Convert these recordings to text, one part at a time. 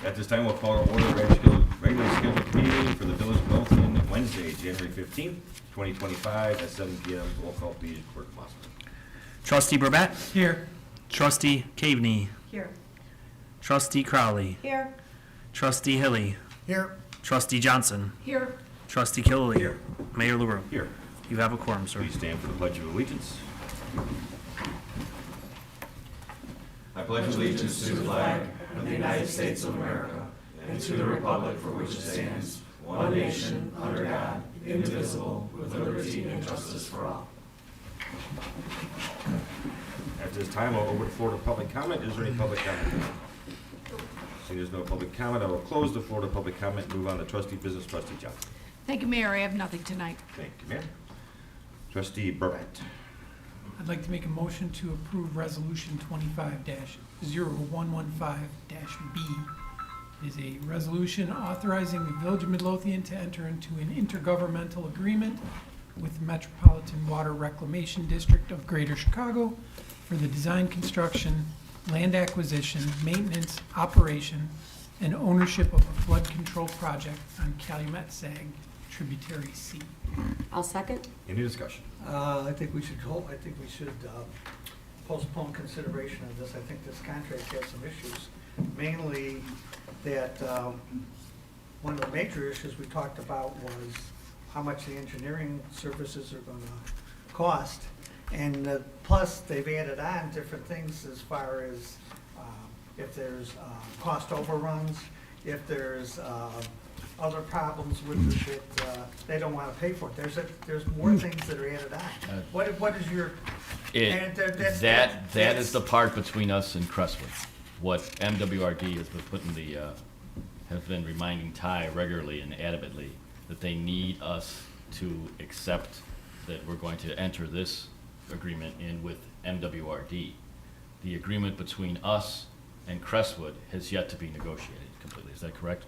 At this time, we'll call to order the regularly scheduled meeting for the Village of Midlothian, Wednesday, January 15th, 2025, at 7 p.m. Roll call, please, Clerk Mossman. Trustee Burbette? Here. Trustee Caveney? Here. Trustee Crowley? Here. Trustee Hilly? Here. Trustee Johnson? Here. Trustee Killily? Here. Mayor LaRue? Here. You have a quorum, sir. Please stand for the Pledge of Allegiance. I pledge allegiance to the flag of the United States of America and to the republic for which it stands, one nation, under God, indivisible, with liberty and justice for all. At this time, I'll open the floor to public comment. Is there any public comment? Seeing there's no public comment, I will close the floor to public comment and move on to trustee business. Trustee Johnson. Thank you, Mayor. I have nothing tonight. Thank you, Mayor. Trustee Burbette. I'd like to make a motion to approve Resolution 25-0115-B. It is a resolution authorizing the Village of Midlothian to enter into an intergovernmental agreement with the Metropolitan Water Reclamation District of Greater Chicago for the design, construction, land acquisition, maintenance, operation, and ownership of a flood control project on Calumet Sag Tributary C. I'll second. Any discussion? I think we should postpone consideration of this. I think this contract has some issues, mainly that one of the major issues we talked about was how much the engineering services are going to cost, and plus they've added on different things as far as if there's cost overruns, if there's other problems with it that they don't want to pay for it. There's more things that are added on. What is your? And That is the part between us and Crestwood. What MWRD has been putting has been reminding Ty regularly and adamantly that they need us to accept that we're going to enter this agreement in with MWRD. The agreement between us and Crestwood has yet to be negotiated completely. Is that correct?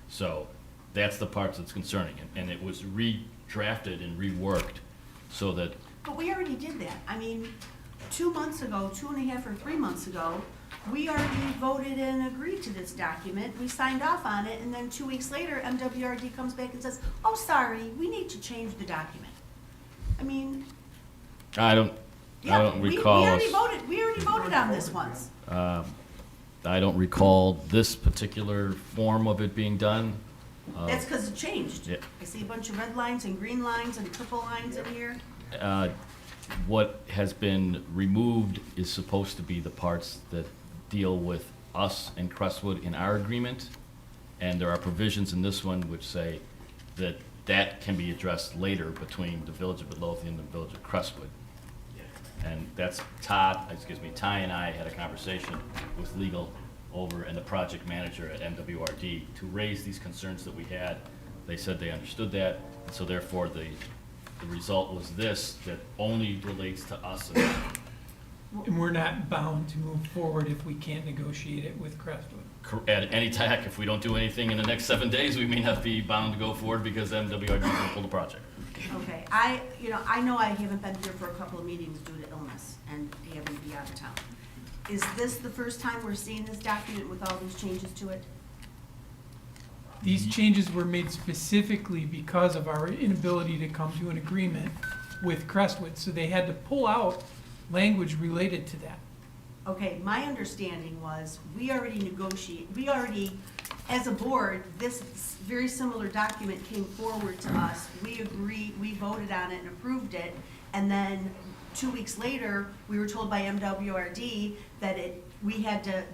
So that's the part that's concerning, and it was redrafted and reworked so that. But we already did that. I mean, 2 months ago, 2.5 or 3 months ago, we already voted and agreed to this document. We signed off on it, and then 2 weeks later, MWRD comes back and says, oh, sorry, we need to change the document. I mean. I don't recall. We already voted on this once. I don't recall this particular form of it being done. That's because it changed. Yeah. I see a bunch of red lines and green lines and purple lines in here. What has been removed is supposed to be the parts that deal with us and Crestwood in our agreement, and there are provisions in this one which say that that can be addressed later between the Village of Midlothian and the Village of Crestwood. And that's Ty and I had a conversation with legal over and the project manager at MWRD to raise these concerns that we had. They said they understood that, and so therefore the result was this, that only relates to us. And we're not bound to move forward if we can't negotiate it with Crestwood. At any time, if we don't do anything in the next 7 days, we may not be bound to go forward because MWRD is going to pull the project. Okay, I know I haven't been here for a couple of meetings due to illness and having to be out of town. Is this the first time we're seeing this document with all these changes to it? These changes were made specifically because of our inability to come to an agreement with Crestwood, so they had to pull out language related to that. Okay, my understanding was we already, as a board, this very similar document came forward to us. We agreed, we voted on it and approved it, and then 2 weeks later, we were told by MWRD that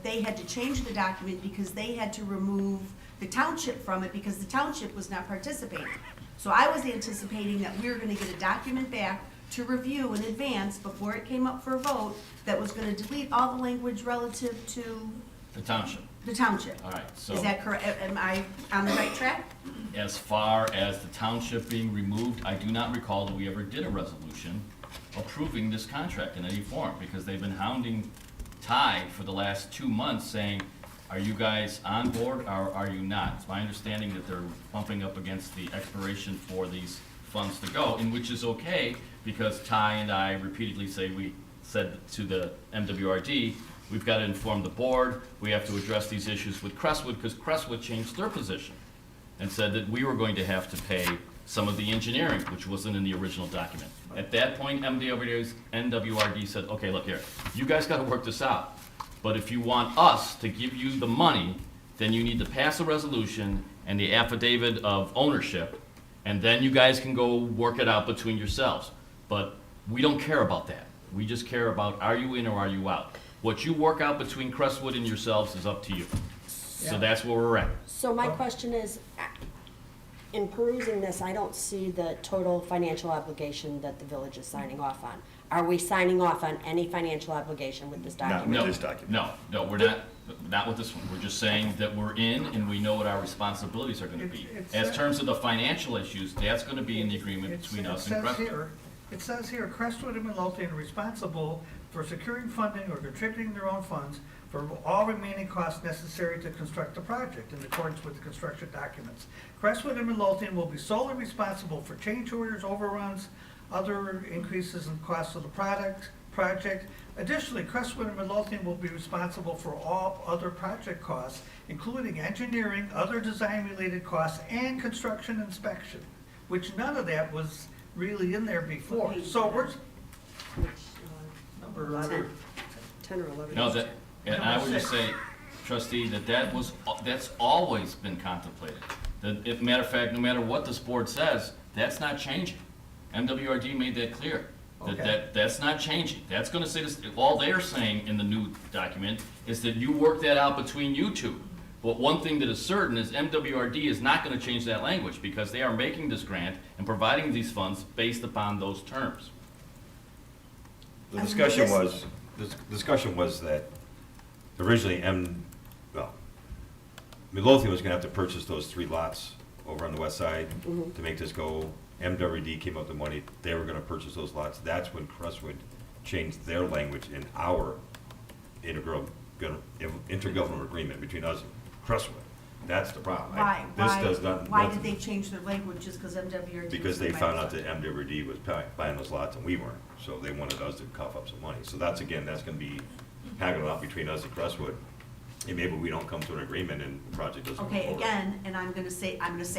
they had to change the document because they had to remove the township from it because the township was not participating. So I was anticipating that we were gonna get a document back to review in advance before it came up for a vote that was gonna delete all the language relative to The township. the township. All right, so. Is that correct? Am I on the right track? As far as the township being removed, I do not recall that we ever did a resolution approving this contract in any form, because they've been hounding Ty for the last 2 months saying, are you guys on board or are you not? It's my understanding that they're bumping up against the expiration for these funds to go, and which is okay, because Ty and I repeatedly we said to the MWRD we've got to inform the board, we have to address these issues with Crestwood, because Crestwood changed their position and said that we were going to have to pay some of the engineering, which wasn't in the original document. At that point, NWRD said, okay, look here, you guys got to work this out. But if you want us to give you the money, then you need to pass a resolution and the affidavit of ownership, and then you guys can go work it out between yourselves. But we don't care about that. We just care about, are you in or are you out? What you work out between Crestwood and yourselves is up to you. So that's where we're at. So my question is, in perusing this, I don't see the total financial obligation that the village is signing off on. Are we signing off on any financial obligation with this document? No, this document. No, we're not with this one. We're just saying that we're in and we know what our responsibilities are gonna be. As terms of the financial issues, that's gonna be in the agreement between us and Crestwood. It says here, Crestwood and Midlothian are responsible for securing funding or contributing their own funds for all remaining costs necessary to construct the project in accordance with the construction documents. Crestwood and Midlothian will be solely responsible for change orders, overruns, other increases in costs of the project. Additionally, Crestwood and Midlothian will be responsible for all other project costs, including engineering, other design-related costs, and construction inspection, which none of that was really in there before. So we're, number 11. 10 or 11. No, that, and I would just say, trustee, that's always been contemplated. If, matter of fact, no matter what this board says, that's not changing. MWRD made that clear. Okay. That's not changing. That's gonna say this, all they're saying in the new document is that you work that out between you two. But one thing that is certain is MWRD is not gonna change that language, because they are making this grant and providing these funds based upon those terms. The discussion was that originally Midlothian was gonna have to purchase those 3 lots over on the west side to make this go. MWD came up with the money, they were gonna purchase those lots. That's when Crestwood changed their language in our intergovernmental agreement between us and Crestwood. That's the problem. This does not. Why did they change their language, just because MWRD? Because they found out that MWD was buying those lots and we weren't, so they wanted us to cough up some money. So that's gonna be haggling out between us and Crestwood. And maybe we don't come to an agreement and the project doesn't go Okay, forward. again, and I'm gonna say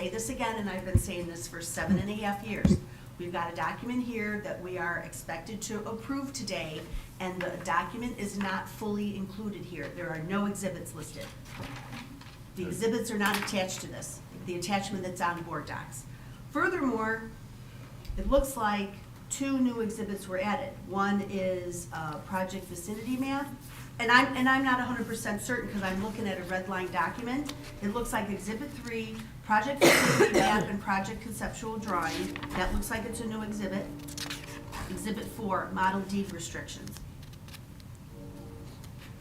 this again, and I've been saying this for 7.5 years. We've got a document here that we are expected to approve today, and the document is not fully included here. There are no exhibits listed. The exhibits are not attached to this, the attachment that's on board docs. Furthermore, it looks like 2 new exhibits were added. One is project vicinity map, and I'm not 100% certain because I'm looking at a red line document. It looks like Exhibit 3, project vicinity map and project conceptual drawing. That looks like it's a new exhibit. Exhibit 4, model deed restrictions.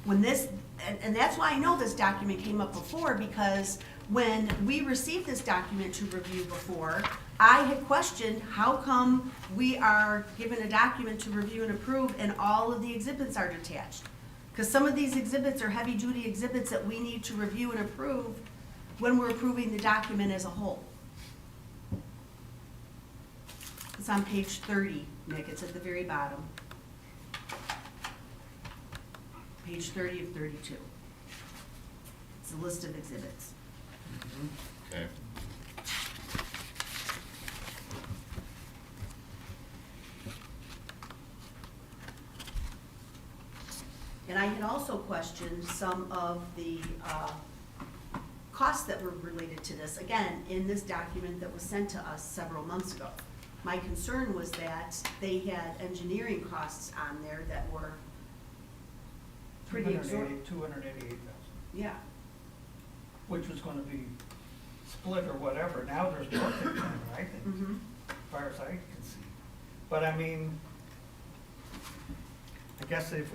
When this, and that's why I know this document came up before, because when we received this document to review before, I had questioned how come we are given a document to review and approve and all of the exhibits are detached? Because some of these exhibits are heavy-duty exhibits that we need to review and approve when we're approving the document as a whole. It's on page 30, Nick, it's at the very bottom. Page 30 of 32. It's a list of exhibits. Okay. And I had also questioned some of the costs that were related to this, again, in this document that was sent to us several months ago. My concern was that they had engineering costs on there that were pretty exorbitant. 288,000, Yeah, which was gonna be split or whatever. Now there's nothing done, I think, mm-hmm. as far as I can see. But I mean, I guess if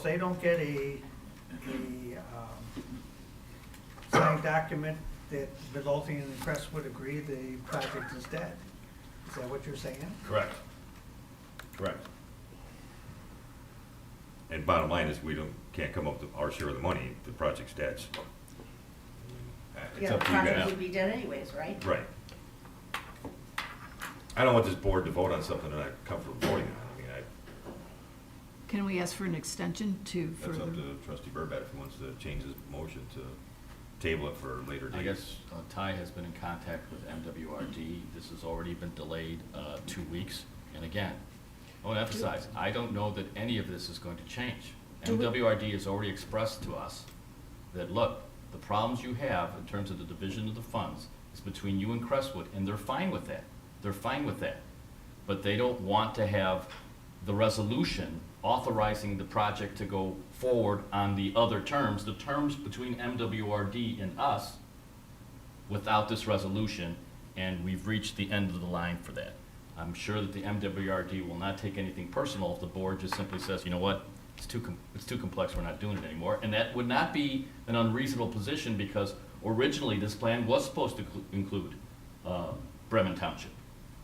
they don't get a signed document that Midlothian and Crestwood agree the project is dead. Is that what you're saying? Correct. And bottom line is, can't come up with our share of the money, the project's dead. So, it's Yeah, up the to you project guys. would be dead anyways, right? Right. I don't want this board to vote on something that I come from voting on. I mean, Can we ask for an extension to That's further? up to trustee Burbat if he wants to change his motion to table it for a later date. I guess Ty has been in contact with MWRD. This has already been delayed 2 weeks. And again, I want to emphasize, I don't know that any of this is going to change. MWRD has already expressed to us that, look, the problems you have in terms of the division of the funds is between you and Crestwood, and they're fine with that. They're fine with that. But they don't want to have the resolution authorizing the project to go forward on the other terms, the terms between MWRD and us, without this resolution, and we've reached the end of the line for that. I'm sure that the MWRD will not take anything personal if the board just simply says, you know what, it's too complex, we're not doing it anymore. And that would not be an unreasonable position, because originally this plan was supposed to include Bremen Township.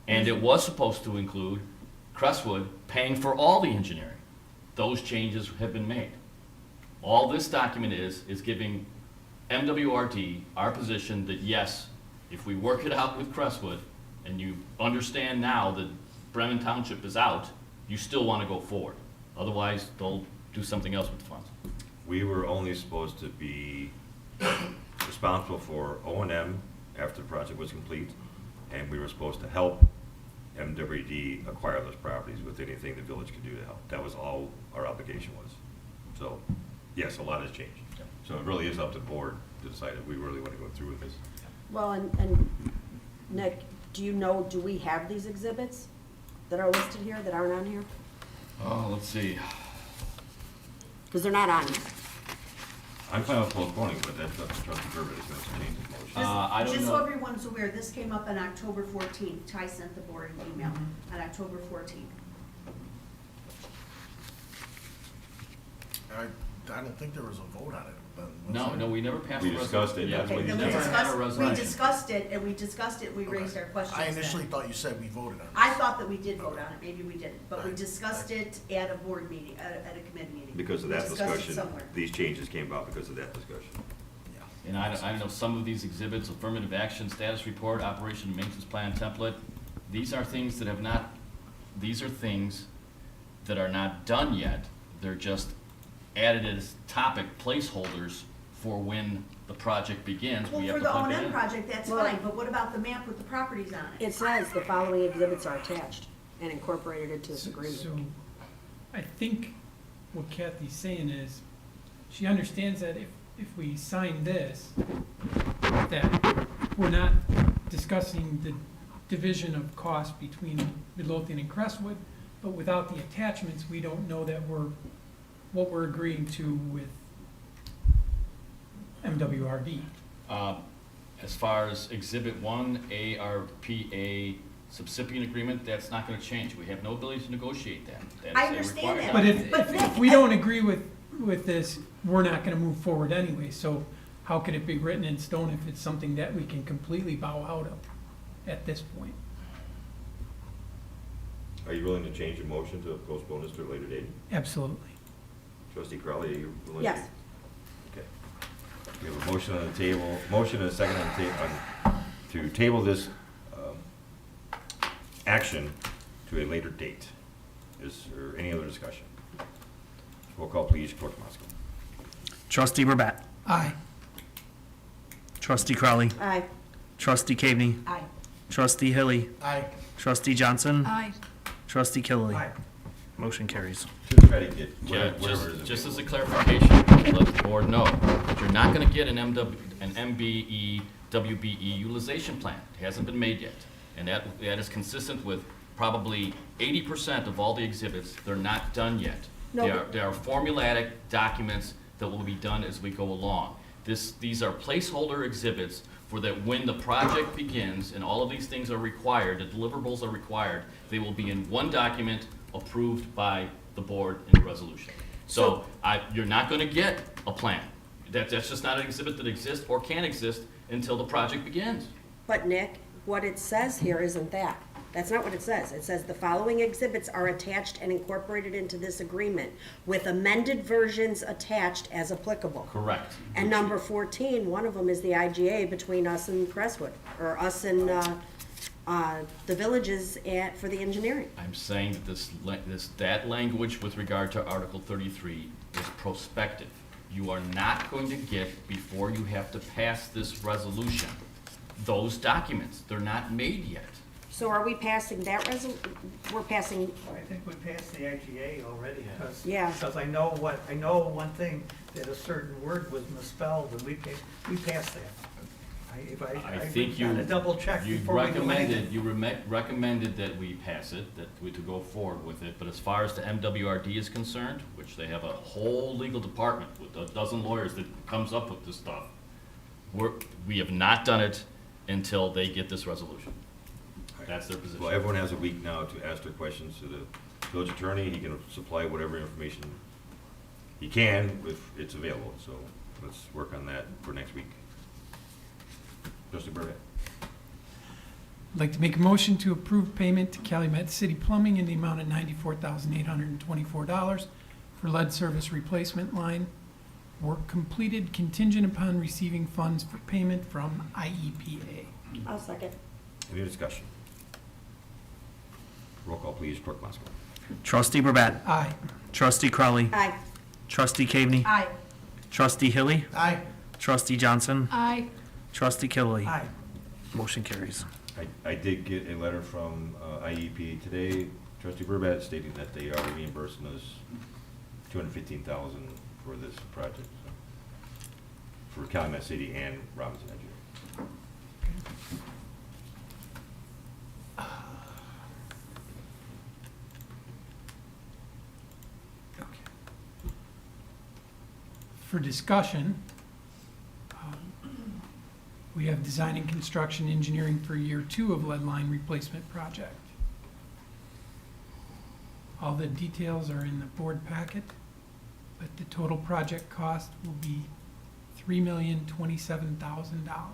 And it was supposed to include Crestwood paying for all the engineering. Those changes have been made. All this document is giving MWRD our position that yes, if we work it out with Crestwood, and you understand now that Bremen Township is out, you still want to go forward. Otherwise, they'll do something else with the funds. We were only supposed to be responsible for O&M after the project was complete, and we were supposed to help MWD acquire those properties with anything the village could do to help. That was all our obligation was. So, yes, a lot has changed. So it really is up to the board to decide if we really want to go through with this. Well, and Nick, do we have these exhibits that are listed here, that aren't on here? Oh, let's see. Because they're not on here. I'm fine with postponing, but that's up to trustee Burbat. He's going to change his motion. I don't Just so know. everyone's aware, this came up on October 14th. Ty sent the board an email on October 14th. I don't think there was a vote on it, then. was No, there? no, we never passed We a resolution. discussed it, Yeah, that's what Okay, you then said. never had a we resolution. discussed it, and we Okay. raised our questions I then. initially thought you said we voted on it. I thought that we did vote on it, maybe we didn't, but we Right. discussed it at a board meeting, at a committee meeting. Because of We that discussed it discussion, somewhere. these changes came about because of that discussion. Yeah. And I don't know, some of these exhibits, affirmative action, status report, operation and maintenance plan template, these are things that are not done yet. They're just added as topic placeholders for when the project begins. Well, We have for to the put that O&M in. project, that's Well- fine, but what about the map with the properties on it? It says the following exhibits are attached and incorporated into this So agreement. I think what Kathy's saying is, she understands that if we sign this, that we're not discussing the division of cost between Midlothian and Crestwood, but without the attachments, we don't know that what we're agreeing to with MWRD. As far as Exhibit 1, ARPA subsipient agreement, that's not gonna change. We have no ability to negotiate that. That is I a understand required that. But document. But Nick, if we don't agree with this, we're not gonna move forward anyway, so how could it be written in stone if it's something that we can completely bow out of at this point? Are you willing to change your motion to postpone this to a later date? Absolutely. Trustee Crowley, are you willing to? Yes. Okay. We have a motion on the table, motion and a second on the table, to table this action to a later date. Is there any other discussion? Roll call, please, Clerk Moscow. Trustee Burbat. Aye. Trustee Crowley. Aye. Trustee Caveney. Aye. Trustee Hilly. Aye. Trustee Johnson. Aye. Trustee Killily. Aye. Motion carries. To try to get Yeah, whatever is just as a available. clarification, let the board know, that you're not gonna get an MBE, WBE utilization plan. It hasn't been made yet. And that is consistent with probably 80% of all the exhibits. They're not done yet. No, They are formulatic documents that will be done as we go along. These are placeholder exhibits for that when the project begins and all of these things are required, the deliverables are required, they will be in one document approved by the board in the resolution. So you're not gonna get a plan. That's just not an exhibit that exists or can exist until the project begins. But Nick, what it says here isn't that. That's not what it says. It says the following exhibits are attached and incorporated into this agreement with amended versions attached as applicable. Correct. And number 14, one of them is the IGA between us and Crestwood, or us and the villages for the engineering. I'm saying that that language with regard to Article 33 is prospective. You are not going to get, before you have to pass this resolution, those documents. They're not made yet. So are we passing that we're passing, I think we passed the IGA already, because. Yeah. Because I know one thing, that a certain word was misspelled, and we passed that. I think you. Gotta double check You before we do anything. recommended that we pass it, to go forward with it, but as far as the MWRD is concerned, which they have a whole legal department with a dozen lawyers that comes up with this stuff, we have not done it until they get this resolution. That's their position. Well, everyone has a week now to ask their questions to the village attorney. He can supply whatever information he can if it's available. So let's work on that for next week. Trustee Burkett. I'd like to make a motion to approve payment to Calumet City Plumbing in the amount of $94,824 for lead service replacement line. Work completed contingent upon receiving funds for payment from IEPA. I'll second. Any discussion? Roll call, please. Clerk Masko. Trustee Burbatt. Aye. Trustee Crowley. Aye. Trustee Caveney. Aye. Trustee Hilly. Aye. Trustee Johnson. Aye. Trustee Killily. Aye. Motion carries. I did get a letter from IEPA today, Trustee Burbatt, stating that they are reimbursing us $215,000 for this project, so, for Calumet City and Robinson Engineering. For discussion, we have design and construction engineering for year 2 of lead line replacement project. All the details are in the board packet, but the total project cost will be $3,027,000.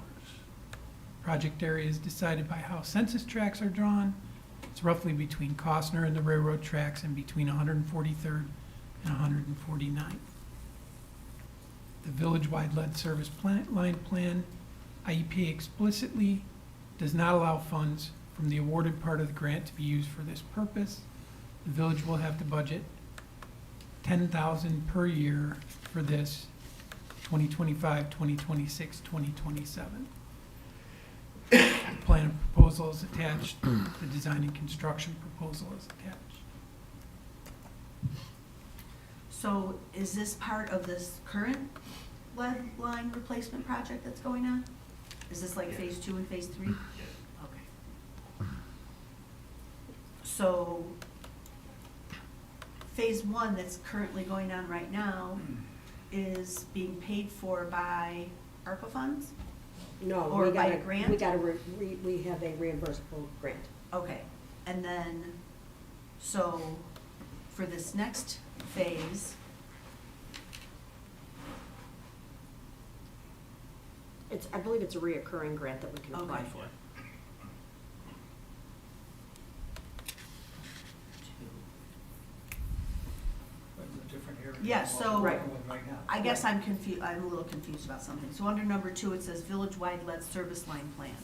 Project area is decided by how census tracts are drawn. It's roughly between Costner and the railroad tracks and between 143rd and 149th. The village-wide lead service line plan, IEPA explicitly does not allow funds from the awarded part of the grant to be used for this purpose. The village will have to budget $10,000 per year for this 2025, 2026, 2027. The plan of proposal is attached, the design and construction proposal is attached. So is this part of this current lead line replacement project that's going on? Is this like phase 2 and phase 3? Okay. So phase 1 that's currently going on right now is being paid for by ARPA funds? No, Or we by got a grant? We got we have a reimbursable grant. Okay, and then, so for this next phase, I believe it's a reoccurring grant that we can apply Okay. for. But it's a different area. Yeah, than what so- we're working with right now. I guess I'm a little confused about something. So under number 2, it says village-wide lead service line plan.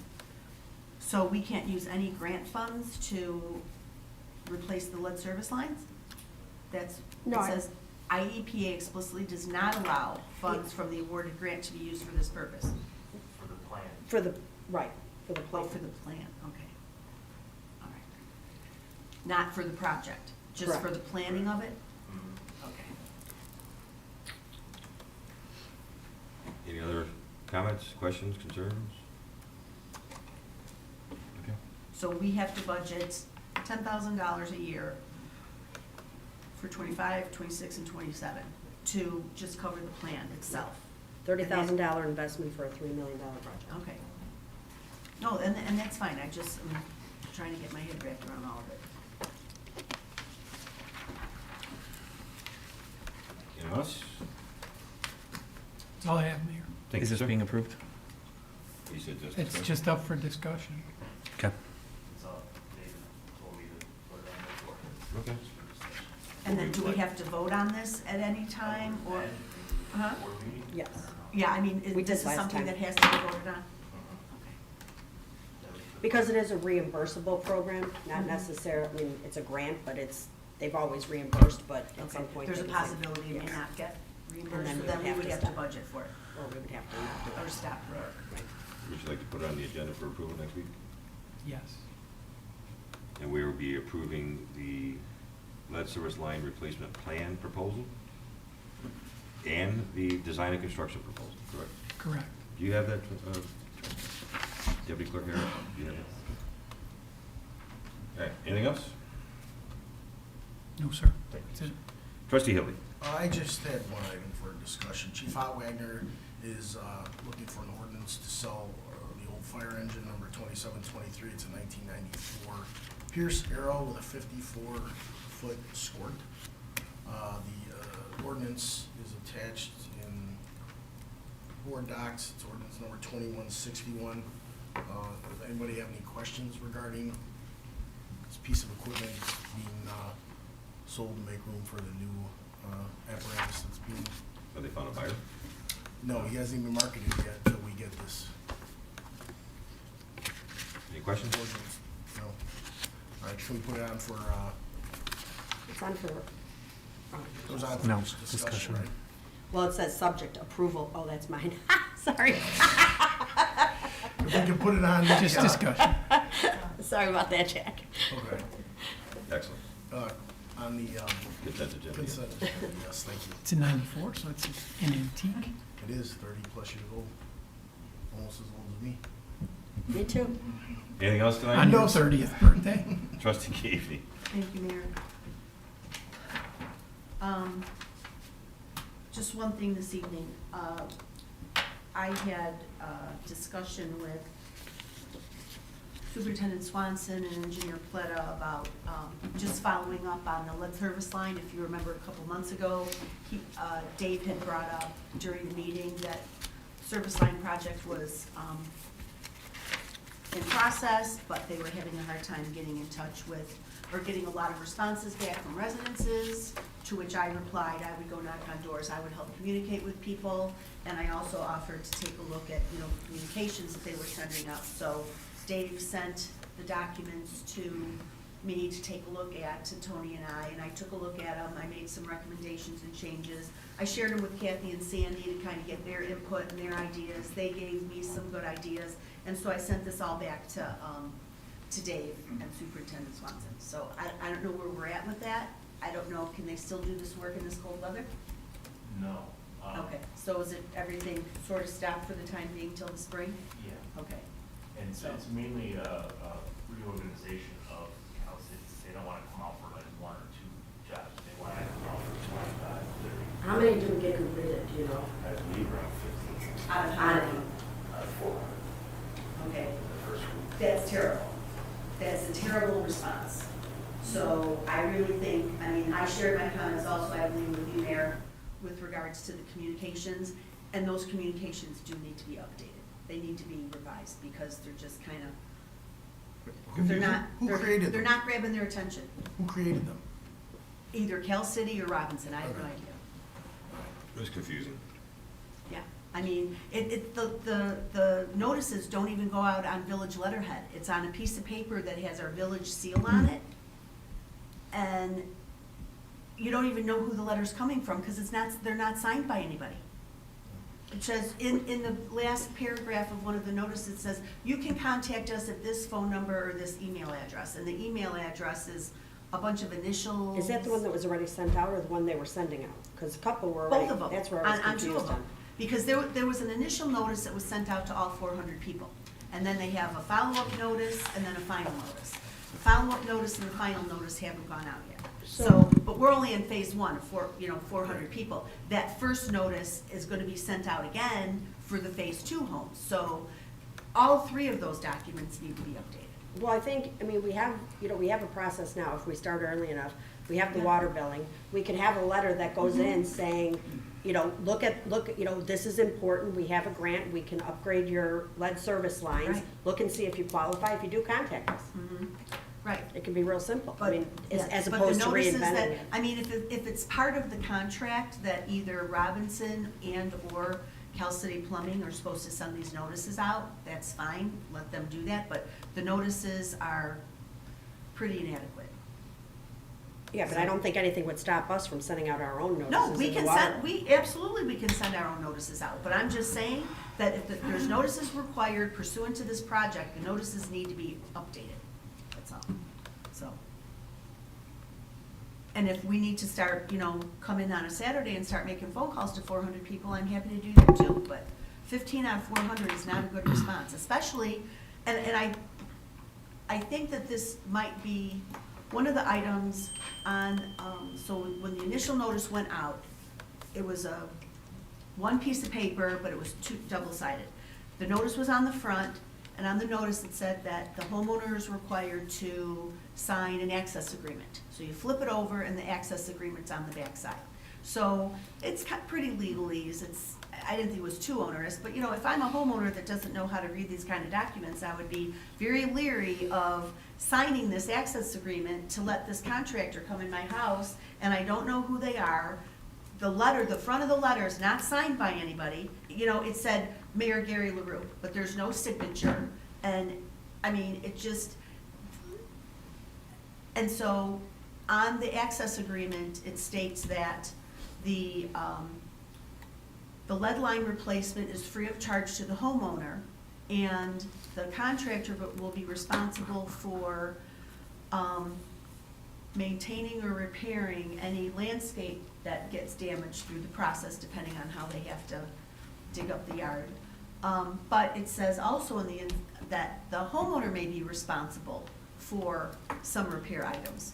So we can't use any grant funds to replace the lead service lines? It No, says IEPA explicitly does not allow funds from the awarded grant to be used for this purpose. For the plan. Oh, for the plan, okay. All right. Not for the project, just for Correct. the planning of it? Okay. Any other comments, questions, concerns? Okay. So we have to budget $10,000 a year for 25, 26, and 27 to just cover the plan itself. $30,000 investment for a $3 million project. Okay. No, and that's fine, I'm trying to get my head wrapped around all of it. Anyone else? That's all I have, Mayor. Thank Is you, this sir. being approved? You said just. It's just up for discussion. Okay. Okay. And then do we have to vote on this at any time, or? Huh? Yes. Yeah, I mean, We did this is last something time. that has to be voted on? Okay. Because it is a reimbursable program, not necessarily, I mean, it's a grant, but they've always reimbursed, but at some point. There's a they can say- possibility it may yeah. not get And reimbursed, then so we then would we have would to have to stop. budget for it, Or we would have to not do it. or stop for it. Right. Would you like to put it on the agenda for approval next week? Yes. And we will be approving the lead service line replacement plan proposal and the design and construction proposal, correct? Correct. Do you have that, Deputy Clerk Harris? Do you have that? All right, anything else? No, sir. That's it. Trustee Hilly. I just had one item for discussion. Chief Hot Wagner is looking for an ordinance to sell the old fire engine number 2723. It's a 1994 Pierce Arrow with a 54-foot squirt. The ordinance is attached in board docs. It's ordinance number 2161. Does anybody have any questions regarding this piece of equipment being sold to make room for the new apparatus that's being, Have they found a buyer? no, he hasn't even marketed it yet until we get this Any questions? ordinance. No. All right, can we put it on for, It's on for, it was on for No, discussion, discussion. right? well, it says subject approval. Oh, that's mine. Sorry. If we can put it on. Just yeah. discussion. Sorry about that, Jack. Okay. Excellent. On the Consent agenda. consent, agenda, yes, thank you. It's a 94, so it's an antique. It is 30-plus years old, almost as old as me. Me too. Anything else tonight? On your 30th birthday. Trustee Gavney. Thank you, Mayor. Just one thing this evening. I had a discussion with Superintendent Swanson and Engineer Pletta about just following up on the lead service line. If you remember a couple months ago, Dave had brought up during the meeting that service line project was in process, but they were having a hard time getting in touch with, or getting a lot of responses back from residences, to which I replied, I would go knock on doors, I would help communicate with people, and I also offered to take a look at, communications that they were sending up. So Dave sent the documents to me to take a look at, to Tony and I took a look at them, I made some recommendations and changes. I shared them with Kathy and Sandy to kind of get their input and their ideas. They gave me some good ideas, and so I sent this all back to Dave and Superintendent Swanson. So I don't know where we're at with that. I don't know, can they still do this work in this cold weather? No. Okay, so is it everything sort of stopped for the time being till the spring? Yeah, Okay, and so it's mainly a reorganization of Cal Cities. They don't want to come out for like one or two jobs. They want to come out for 25, 30. How many do we get completed, do you know? I believe around 15. out of how many? Out of 400 Okay, the first week. that's terrible. That's a terrible response. So I really think, I shared my comments also, I believe, with you, Mayor, with regards to the communications, and those communications do need to be updated. They need to be revised, because they're just kind of, they're not, Who created they're them? not grabbing their attention. Who created them? Either Cal City or Robinson, I have no Okay. idea. It was confusing. Yeah, the notices don't even go out on village letterhead. It's on a piece of paper that has our village seal on it. And you don't even know who the letter's coming from, because they're not signed by anybody. It says, in the last paragraph of one of the notices, it says, you can contact us at this phone number or this email address. And the email address is a bunch of initials. Is that the one that was already sent out, or the one they were sending out? Because a couple were already. Both of them. That's where I was On two of confused them. on. Because there was an initial notice that was sent out to all 400 people. And then they have a follow-up notice and then a final notice. The follow-up notice and the final notice haven't gone out yet. So, but we're only in phase one of 400 people. That first notice is gonna be sent out again for the phase 2 homes. So all 3 of those documents need to be updated. Well, I think, we have, we have a process now, if we start early enough, we have the Yeah. water billing, we can have a letter that goes in saying, look, this is important, we have a grant, we can upgrade your lead service lines, Right. look and see if you qualify, if you do, contact us. Right. It can be real simple, But, as yes, opposed to but the notices reinventing that, it. if it's part of the contract that either Robinson and/or Cal City Plumbing are supposed to send these notices out, that's fine, let them do that, but the notices are pretty inadequate. Yeah, but I don't think anything would stop us from sending out our own notices. No, we in the can water. send, we can send our own notices out, but I'm just saying that if there's notices required pursuant to this project, the notices need to be updated, that's all, so. And if we need to start, come in on a Saturday and start making phone calls to 400 people, I'm happy to do that too, but 15 out of 400 is not a good response, especially, and I think that this might be one of the items on, so when the initial notice went out, it was one piece of paper, but it was double-sided. The notice was on the front, and on the notice it said that the homeowner is required to sign an access agreement. So you flip it over and the access agreement's on the back side. So it's pretty legalese. I didn't think it was too onerous, but if I'm a homeowner that doesn't know how to read these kind of documents, I would be very leery of signing this access agreement to let this contractor come in my house, and I don't know who they are. The letter, the front of the letter is not signed by anybody. It said Mayor Gary LaRue, but there's no signature. And, it just, and so on the access agreement, it states that the lead line replacement is free of charge to the homeowner, and the contractor will be responsible for maintaining or repairing any landscape that gets damaged through the process, depending on how they have to dig up the yard. But it says also that the homeowner may be responsible for some repair items,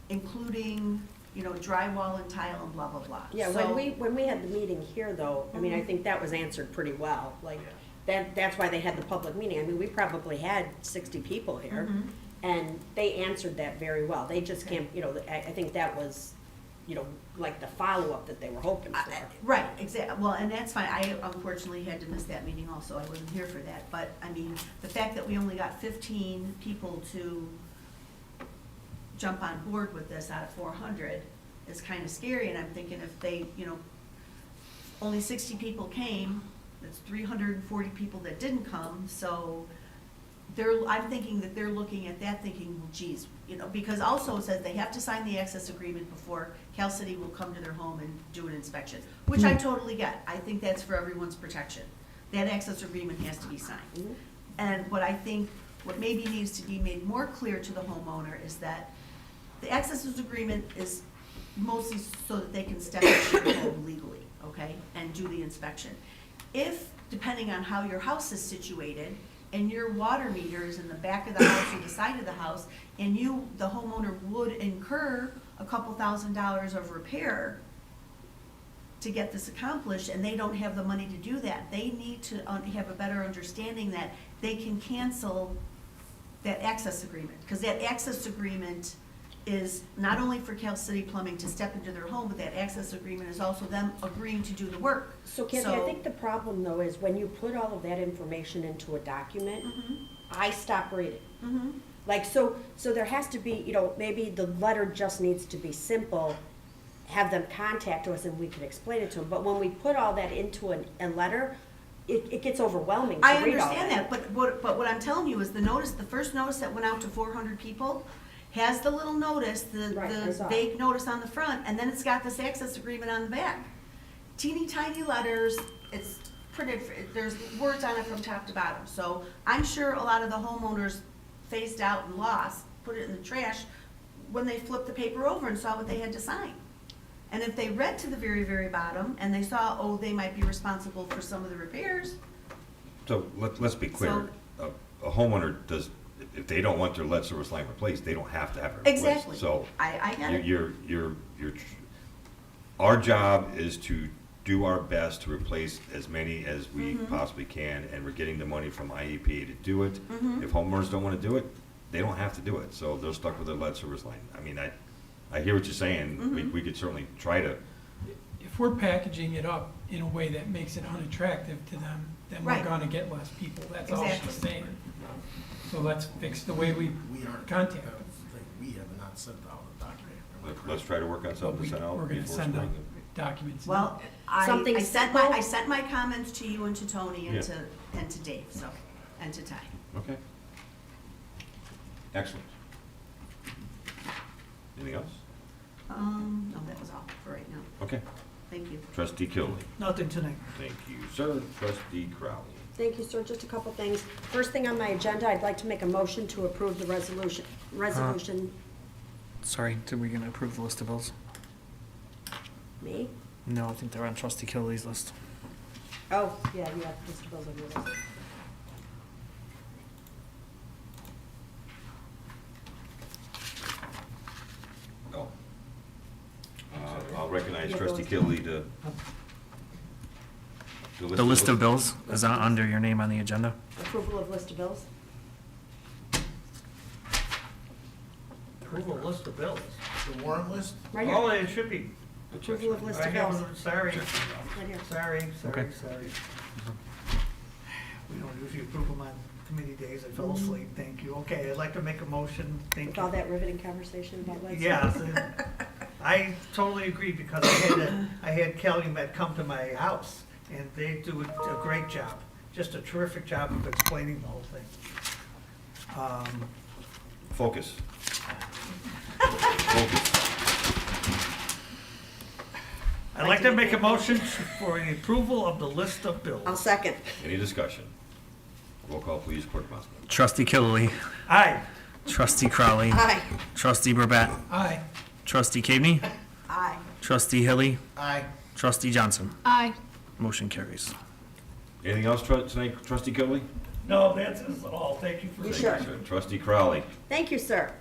including, drywall and tile and blah, blah, blah. Yeah, So- when we had the meeting here, though, I think that was answered pretty well. Like, that's why they had the public meeting. We probably had 60 people here, Mhm. and they answered that very well. They just can't, I think that was, like the follow-up that they were hoping for. Right, exactly. Well, and that's fine. I unfortunately had to miss that meeting also. I wasn't here for that. But, the fact that we only got 15 people to jump on board with this out of 400 is kind of scary. And I'm thinking if they, only 60 people came, that's 340 people that didn't come. So I'm thinking that they're looking at that thinking, well, geez, because also it says they have to sign the access agreement before Cal City will come to their home and do an inspection, which I totally get. I think that's for everyone's protection. That access agreement has to be signed. And what maybe needs to be made more clear to the homeowner is that the access agreement is mostly so that they can step into the home legally, okay, and do the inspection. If, depending on how your house is situated, and your water meter is in the back of the house or the side of the house, and the homeowner would incur a couple $1,000s of repair to get this accomplished, and they don't have the money to do that, they need to have a better understanding that they can cancel that access agreement. Because that access agreement is not only for Cal City Plumbing to step into their home, but that access agreement is also them agreeing to do the work. So Kathy, I think the problem though is when you put all of that information into a document, I stop reading. Like, so there has to be, maybe the letter just needs to be simple, have them contact us and we can explain it to them. But when we put all that into a letter, it gets overwhelming to I read all understand that, but what I'm telling you is the first notice that went out to 400 people has the little notice, Right, I the saw it. vague notice on the front, and then it's got this access agreement on the back. Teeny tiny letters, it's printed, there's words on it from top to bottom. So I'm sure a lot of the homeowners phased out and lost, put it in the trash when they flipped the paper over and saw what they had to sign. And if they read to the very, very bottom and they saw, they might be responsible for some of the repairs. So let's be clear. A homeowner does, if they don't want their lead service line replaced, they don't have to have it replaced. Exactly. So I get it. our job is to do our best to replace as many as we possibly can, and we're getting the money from IEP to do it. If homeowners don't want to do it, they don't have to do it, so they're stuck with their lead service line. I hear what you're saying. We could certainly try to. If we're packaging it up in a way that makes it unattractive to them, then we're Right. gonna get less people. That's all Exactly. she's saying. So let's fix the way we We aren't. contact I them. think we have not sent out a document. Let's try to work on something to send out We're gonna before send spring. documents. Well, Something I sent simple? my comments to you and to Tony and Yeah. to Dave, so, and to Ty. Okay. Excellent. Anything else? No, that was all for right now. Okay. Thank you. Trustee Kilby. Nothing tonight. Thank you, sir. Trustee Crowley. Thank you, sir. Just a couple things. First thing on my agenda, I'd like to make a motion to approve the resolution, Sorry, did we gonna approve the list of bills? me? No, I think they're on trustee Kelly's list. Oh, yeah, you have Mr. Bills on your list. Oh. I'll recognize Yeah, trustee those- Kilby to. The list of bills is under your name on the agenda. Approval of list of bills? Approval list of bills. The warrant list? Right Oh, here. it should be. Approval of list I of bills. haven't, sorry, Right here. sorry. Okay. We don't usually approve them on committee days. I fell asleep. Thank you. Okay, I'd like to make a motion. Thank With you. all that riveting conversation about lights. Yes, I totally agree because I had Calumet come to my house and they do a great job, just a terrific job of explaining the whole thing. Focus. Focus. I'd like to make a motion for the approval of the list of I'll bills. second. Any discussion? Roll call, please, Clerk Moskowitz. Trustee Kilby, Aye. trustee Crowley, Aye. trustee Burbett, Aye. trustee Cagney, Aye. trustee Hilly, Aye. trustee Johnson. Aye. Motion carries. Anything else tonight, trustee Kilby? No, that's all. Thank you for You saying. sure? Trustee Crowley. Thank you, sir.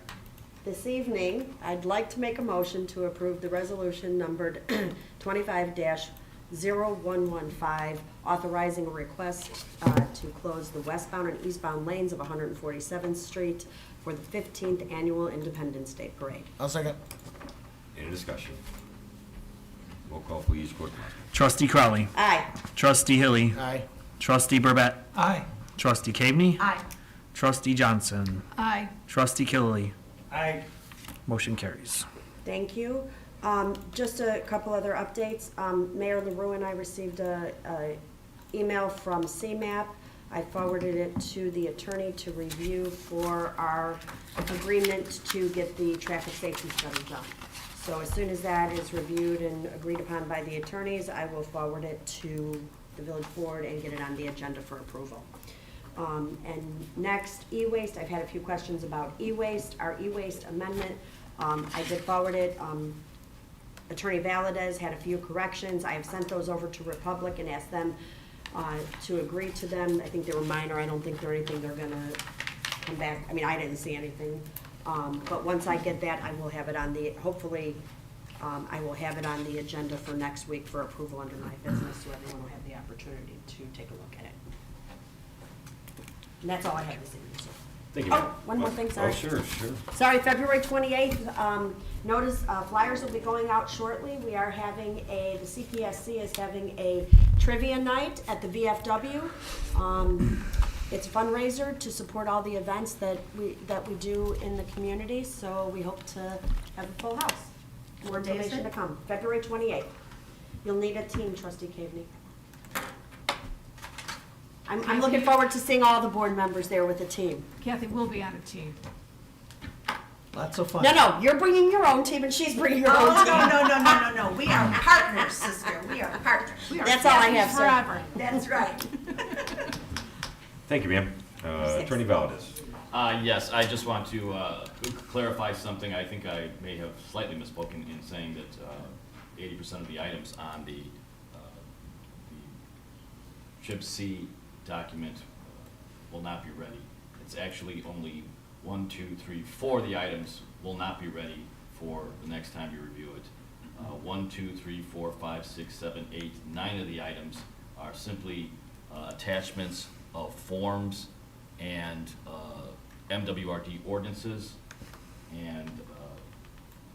This evening, I'd like to make a motion to approve the resolution numbered 25-0115, authorizing a request to close the westbound and eastbound lanes of 147th Street for the 15th Annual Independence Day Parade. I'll second. Any discussion? Roll call, please, Clerk Moskowitz. Trustee Crowley, Aye. trustee Hilly, Aye. trustee Burbett, Aye. trustee Cagney, Aye. trustee Johnson, Aye. trustee Kilby. Aye. Motion carries. Thank you. Just a couple other updates. Mayor LaRue and I received a email from CMAP. I forwarded it to the attorney to review for our agreement to get the traffic safety study done. So as soon as that is reviewed and agreed upon by the attorneys, I will forward it to the village board and get it on the agenda for approval. And next, e-waste. I've had a few questions about e-waste, our e-waste amendment. I did forward it. Attorney Valadez had a few corrections. I have sent those over to Republic and asked them to agree to them. I think they were minor. I don't think they're anything they're gonna come back. I mean, I didn't see anything. But once I get that, I will have it on the, hopefully, I will have it on the agenda for next week for approval under my business, so everyone will have the opportunity to take a look at it. And that's all I have this evening, sir. Thank you, Oh, ma'am. one more thing, sorry. Oh, sure, sure. Sorry, February 28th, notice flyers will be going out shortly. We are having the CPSC is having a trivia night at the VFW. It's a fundraiser to support all the events that we do in the community, so we hope to have a full house. More What day is information to it? come, February 28th. You'll need a team, trustee Cagney. I'm looking forward to seeing all the board members there with a team. Kathy will be on a team. Lots of fun. No, you're bringing your own team and she's bringing her Oh, own team. no. We are partners, sister. We are partners. We are That's all I have, Kathy's sir. forever. That's right. Thank you, ma'am. Attorney Valadez. Yes, I just want to clarify something. I think I may have slightly misspoken in saying that 80% of the items on the Chip C document will not be ready. It's actually only 1, 2, 3, 4 of the items will not be ready for the next time you review it. 1, 2, 3, 4, 5, 6, 7, 8, 9 of the items are simply attachments of forms and MWRD ordinances, and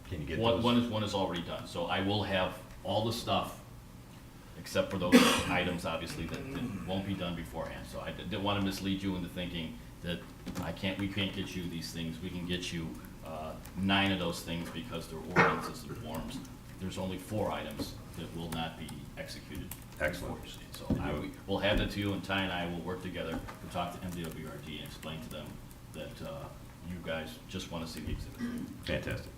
Can you get one those? is already done. So I will have all the stuff, except for those items, obviously, that won't be done beforehand. So I didn't want to mislead you into thinking that we can't get you these things. We can get you 9 of those things because they're ordinances and forms. there's only 4 items that will not be executed. Excellent. before you. So we'll have that to you, and Ty and I will work together to talk to MDWRD and explain to them that you guys just want to see the exhibit. Fantastic.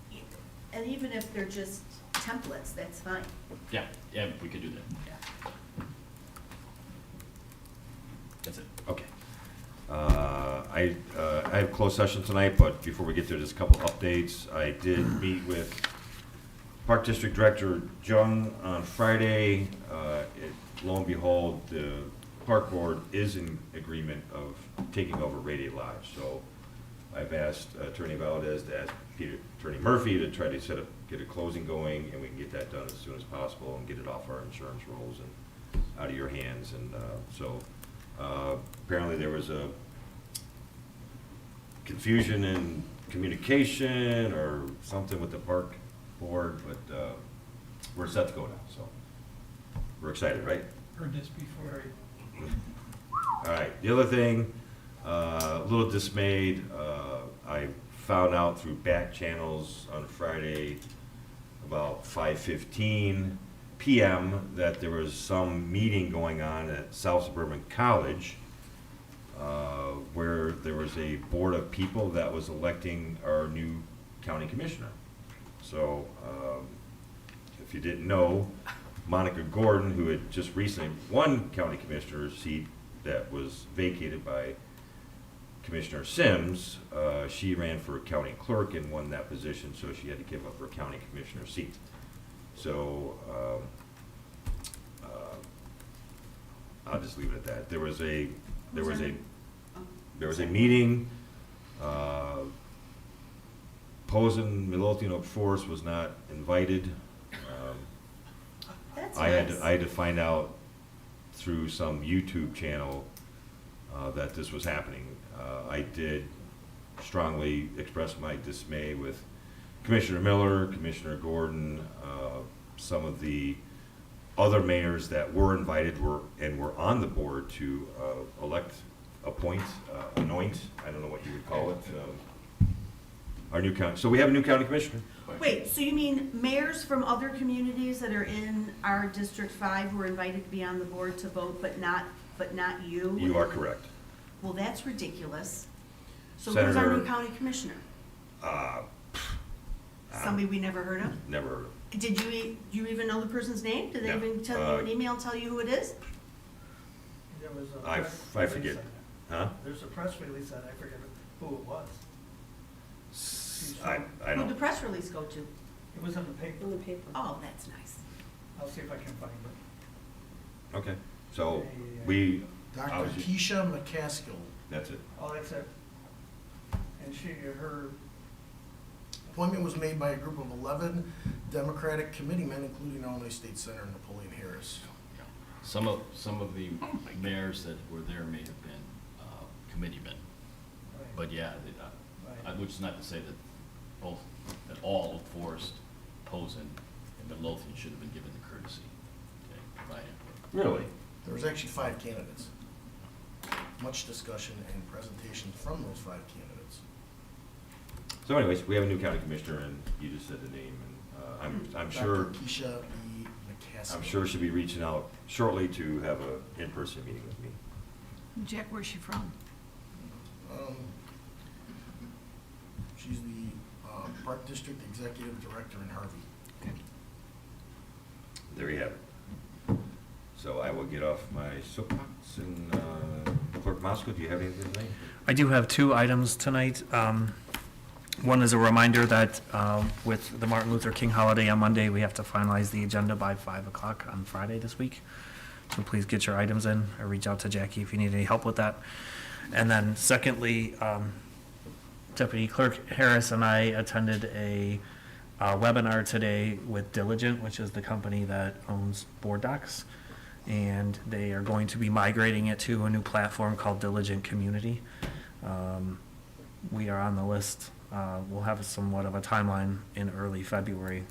And even if they're just templates, that's fine. Yeah, we could do that. That's it. Okay. I have closed session tonight, but before we get there, just a couple updates. I did meet with Park District Director Jung on Friday. Lo and behold, the Park Board is in agreement of taking over Radiant Lodge. So I've asked Attorney Valdez to ask Attorney Murphy to try to get a closing going, and we can get that done as soon as possible and get it off our insurance rolls and out of your hands. And apparently there was a confusion in communication or something with the Park Board, but we're set to go now, so we're excited, right? Heard this before. All right, the other thing, a little dismayed, I found out through back channels on Friday about 5:15 PM that there was some meeting going on at South Suburban College where there was a board of people that was electing our new county commissioner. So, if you didn't know, Monica Gordon, who had just recently won county commissioner's seat that was vacated by Commissioner Sims, she ran for county clerk and won that position, so she had to give up her county commissioner seat. So, I'll just leave it at that. There was a meeting, Posen Midlothian Oak Forest was not invited. That's I had nice. to find out through some YouTube channel that this was happening. I did strongly express my dismay with Commissioner Miller, Commissioner Gordon, some of the other mayors that were invited were on the board to elect, appoint, anoint, I don't know what you would call it, our new county. So we have a new county commissioner. Wait, so you mean mayors from other communities that are in our District 5 were invited to be on the board to vote, but not you? You are correct. Well, that's ridiculous. So who's our Senator- new county commissioner? Somebody we never heard of? Never heard of. Did you even know the person's name? Did they No. even tell you an email and tell you who it is? There was a I press forget. release on it. Huh? There's a press release that I forget who it was. I Who'd the don't, press release go to? It was in the paper. In the paper. Oh, that's nice. I'll see if I can find it. okay. So we, I Dr. was just- Keisha McCaskill. that's it. Oh, that's it. And her Appointment was made by a group of 11 Democratic committeemen, including Illinois State Senator Napoleon Harris. Some of the mayors that were there may have been committeemen, but yeah, which is not to say that all of Forest, Posen, and Midlothian should have been given the courtesy to provide input. Really? There was actually 5 candidates. Much discussion and presentation from those 5 candidates. So anyways, we have a new county commissioner, and you just said the name, and I'm sure, Dr. Keisha B. McCaskill. I'm sure she'll be reaching out shortly to have a in-person meeting with me. Jack, where's she from? She's the Park District Executive Director in Harvey. There you have it. So I will get off my soapbox, and Clerk Moscow, do you have anything tonight? I do have 2 items tonight. One is a reminder that with the Martin Luther King holiday on Monday, we have to finalize the agenda by 5 o'clock on Friday this week. So please get your items in, or reach out to Jackie if you need any help with that. And then secondly, Deputy Clerk Harris and I attended a webinar today with Diligent, which is the company that owns Board Docs. And they are going to be migrating it to a new platform called Diligent Community. We are on the list. We'll have somewhat of a timeline in early February.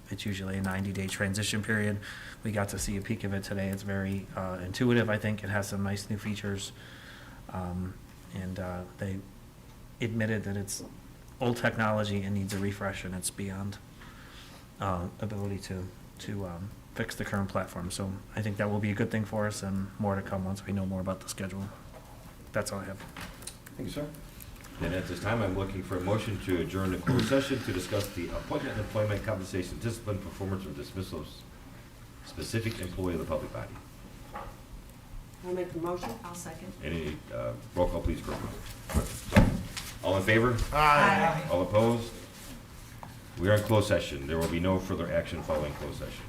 It's usually a 90-day transition period. We got to see a peek of it today. It's very intuitive, I think. It has some nice new features. And they admitted that it's old technology and needs a refresh, and it's beyond ability to fix the current platform. So I think that will be a good thing for us, and more to come once we know more about the schedule. That's all I have. Thank you, sir. And at this time, I'm looking for a motion to adjourn the closed session to discuss the appointment, employment, compensation, discipline, performance, or dismissal of specific employee of the public body. I'll make the motion. I'll second. Any, roll call, please, Kirk. All in favor? Aye. All opposed? We are in closed session. There will be no further action following closed session.